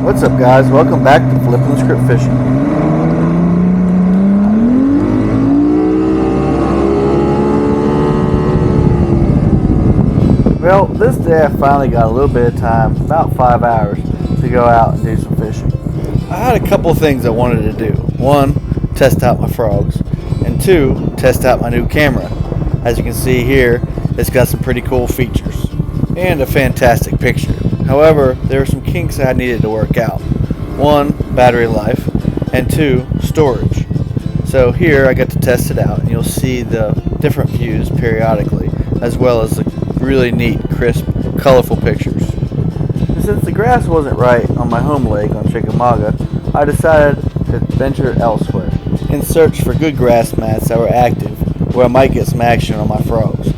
What's up, guys? Welcome back to Flipping the Script Fishing. Well, this day I finally got a little bit of time, about 5 hours, to go out and do some fishing. I had a couple of things I wanted to do. One, test out my frogs, and two, test out my new camera. As you can see here, it's got some pretty cool features and a fantastic picture. However, there were some kinks I needed to work out. One, battery life, and two, storage. So here I got to test it out, and you'll see the different views periodically, as well as the really neat, crisp, colorful pictures. And since the grass wasn't right on my home lake on Chickamauga, I decided to venture elsewhere and search for good grass mats that were active, where I might get some action on my frogs.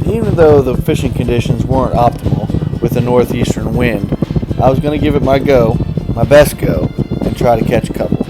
Even though the fishing conditions weren't optimal with a northeastern wind, I was going to give it my best go, and try to catch a couple.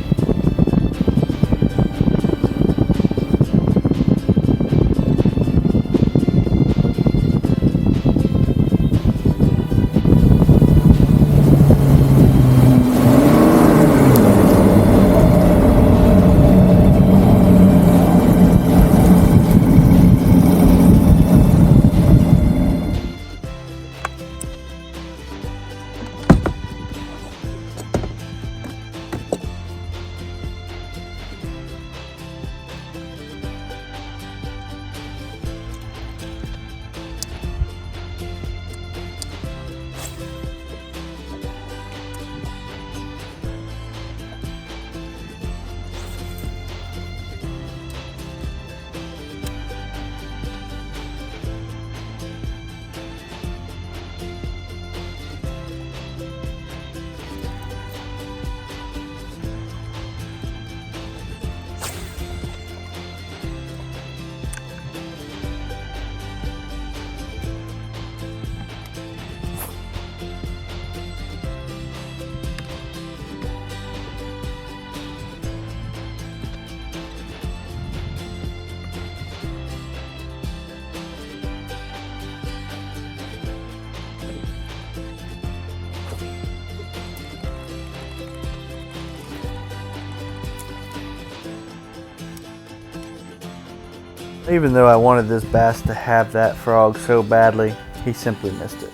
Even though I wanted this bass to have that frog so badly, he simply missed it.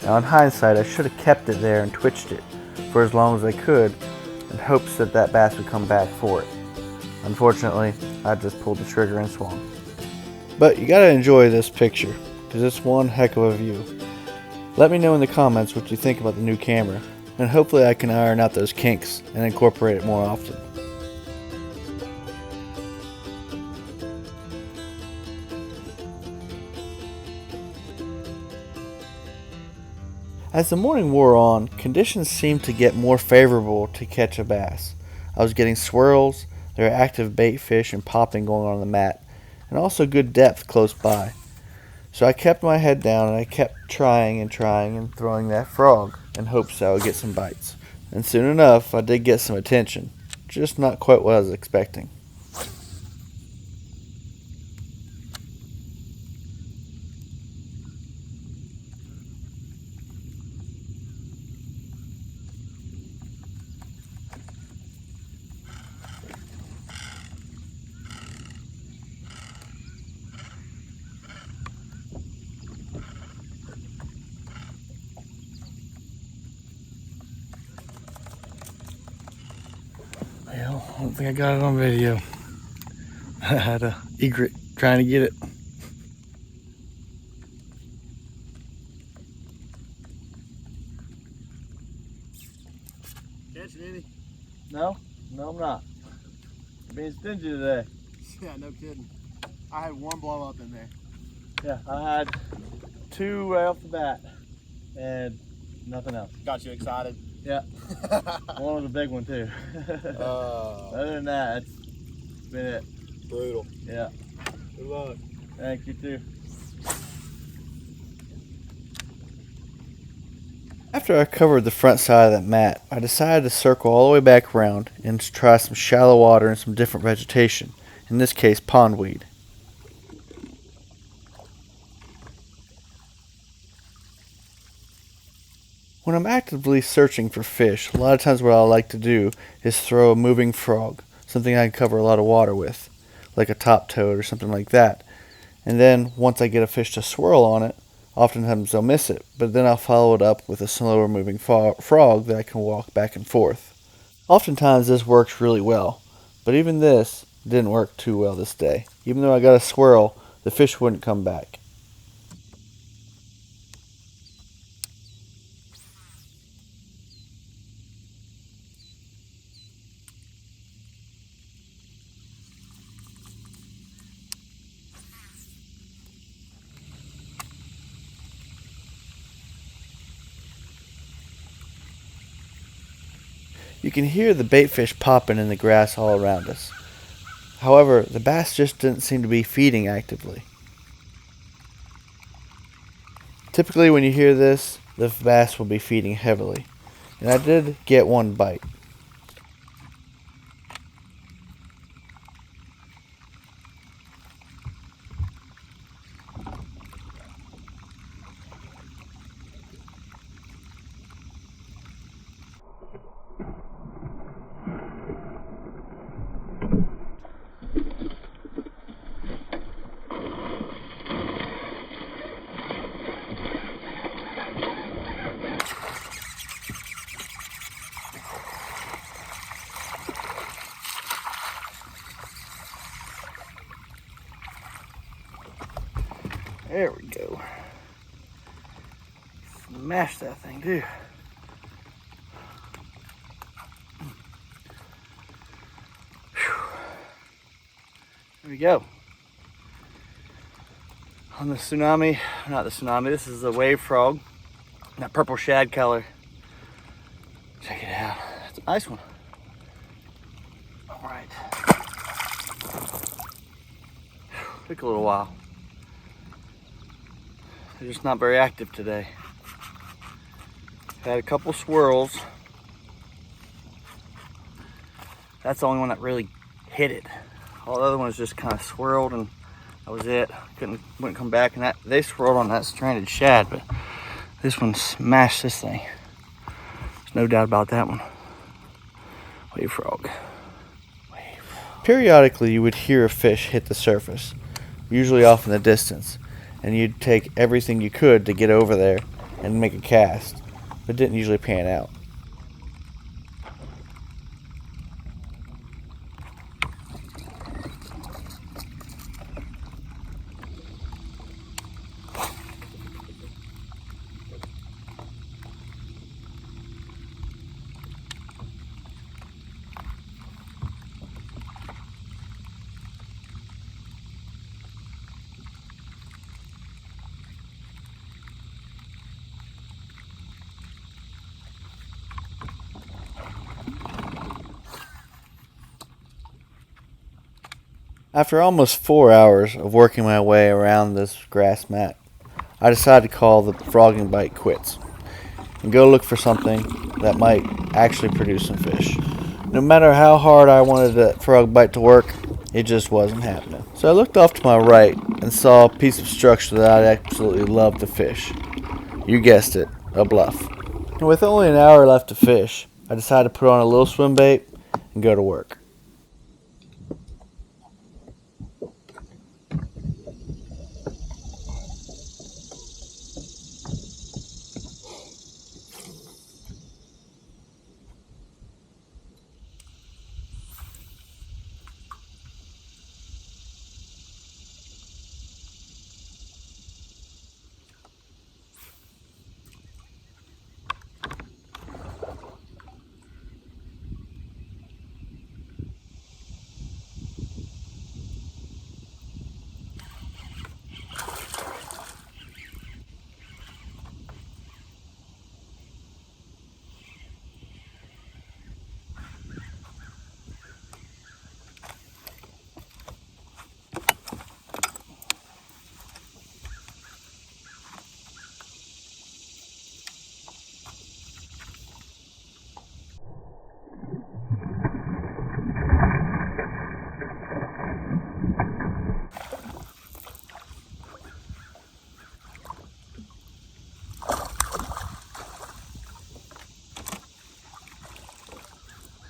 Now in hindsight, I should have kept it there and twitched it for as long as I could in hopes that that bass would come back for it. Unfortunately, I just pulled the trigger and swung. But you gotta enjoy this picture, because it's one heck of a view. Let me know in the comments what you think about the new camera, and hopefully I can iron out those kinks and incorporate it more often. As the morning wore on, conditions seemed to get more favorable to catch a bass. I was getting swirls, there were active bait fish and popping going on the mat, and also good depth close by. So I kept my head down and I kept trying and throwing that frog in hopes that I would get some bites. And soon enough, I did get some attention, just not quite what I was expecting. Well, I don't think I got it on video. I had a egret trying to get it. Catching any? No, I'm not. I'm being stingy today. Yeah, no kidding. I had one blow up in there. Yeah, I had two right off the bat and nothing else. Got you excited? Yeah. One was a big one too. Other than that, it's been it. Brutal. Yeah. Good luck. Thank you too. After I covered the front side of that mat, I decided to circle all the way back around and to try some shallow water and some different vegetation, in this case pondweed. When I'm actively searching for fish, a lot of times what I like to do is throw a moving frog, something I can cover a lot of water with, like a top toad or something like that. And then once I get a fish to swirl on it, oftentimes I'll miss it, but then I'll follow it up with a slower moving frog that I can walk back and forth. Oftentimes this works really well, but even this didn't work too well this day. Even though I got a swirl, the fish wouldn't come back. You can hear the bait fish popping in the grass all around us. However, the bass just didn't seem to be feeding actively. Typically when you hear this, the bass will be feeding heavily. And I did get one bite. There we go. Smash that thing too. There we go. On the tsunami, not the tsunami, this is the wave frog. That purple shad color. Check it out. It's a nice one. All right. Took a little while. They're just not very active today. Had a couple swirls. That's the only one that really hit it. All the other ones just kind of swirled and that was it. Wouldn't come back, and they swirled on that stranded shad, but this one smashed this thing. There's no doubt about that one. Wave frog. Periodically you would hear a fish hit the surface, usually off in the distance, and you'd take everything you could to get over there and make a cast, but it didn't usually pan out. After almost 4 hours of working my way around this grass mat, I decided to call the frogging bite quits and go look for something that might actually produce some fish. No matter how hard I wanted that frog bite to work, it just wasn't happening. So I looked off to my right and saw a piece of structure that I'd absolutely love to fish. You guessed it, a bluff. And with only an hour left to fish, I decided to put on a little swim bait and go to work.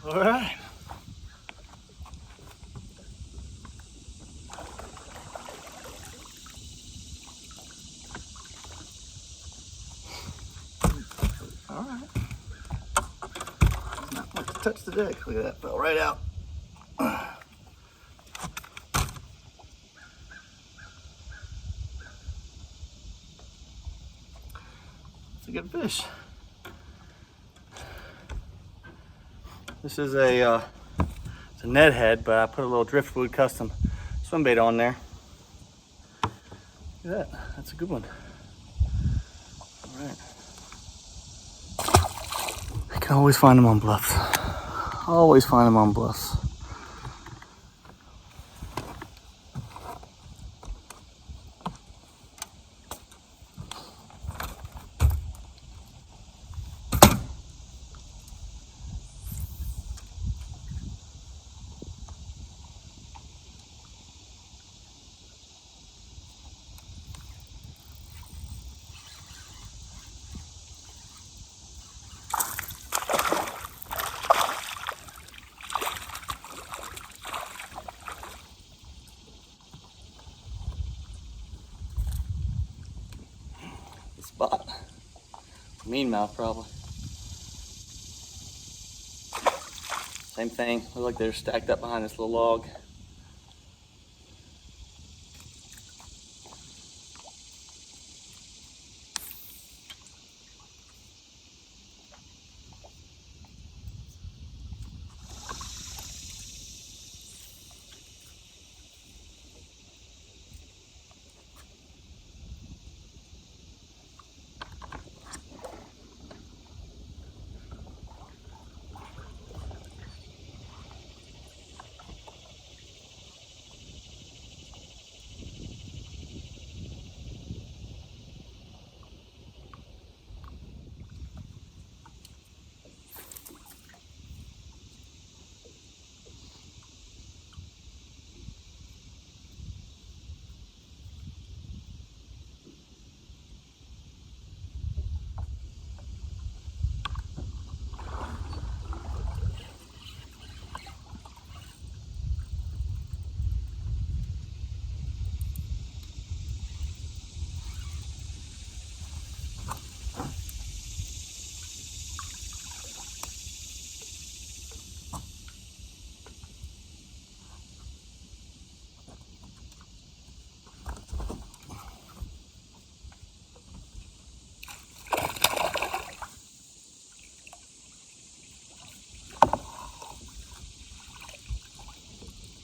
All right. All right. Not much to touch the deck. Look at that, fell right out. It's a good fish. This is it's a Ned head, but I put a little Driftwood custom swim bait on there. Look at that, that's a good one. All right. You can always find them on bluffs. Always find them on bluffs. Spot. Mean mouth, probably. Same thing. Look like they're stacked up behind this little log.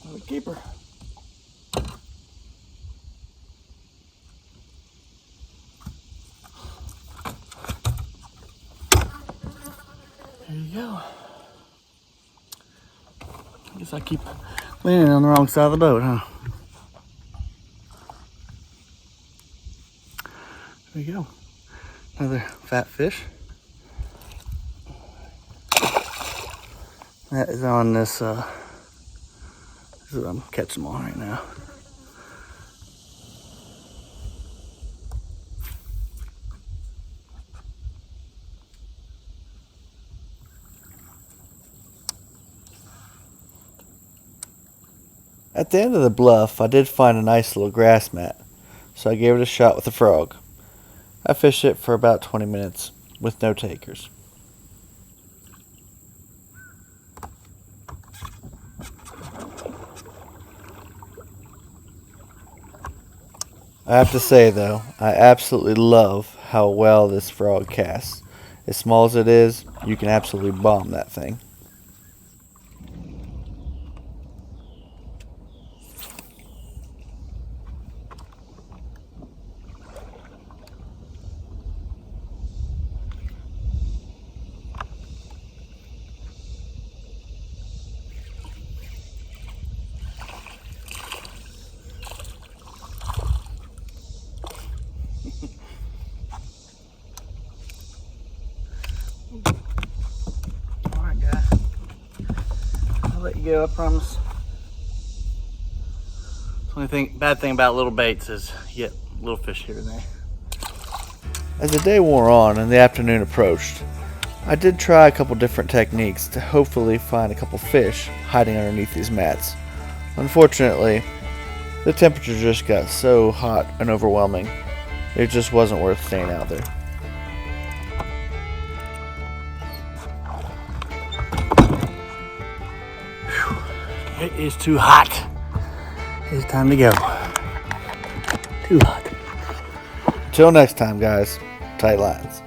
Another keeper. There you go. I guess I keep leaning on the wrong side of the boat, huh? There you go. Another fat fish. That is on this, this is what I'm catching them on right now. At the end of the bluff, I did find a nice little grass mat, so I gave it a shot with the frog. I fished it for about 20 minutes with no takers. I have to say though, I absolutely love how well this frog casts. As small as it is, you can absolutely bomb that thing. Alright guys, I'll let you go, I promise. The only bad thing about little baits is you get little fish here and there. As the day wore on and the afternoon approached, I did try a couple different techniques to hopefully find a couple fish hiding underneath these mats. Unfortunately, the temperature just got so hot and overwhelming, it just wasn't worth staying out there. It is too hot. It's time to go. Too hot. Until next time, guys, tight lines.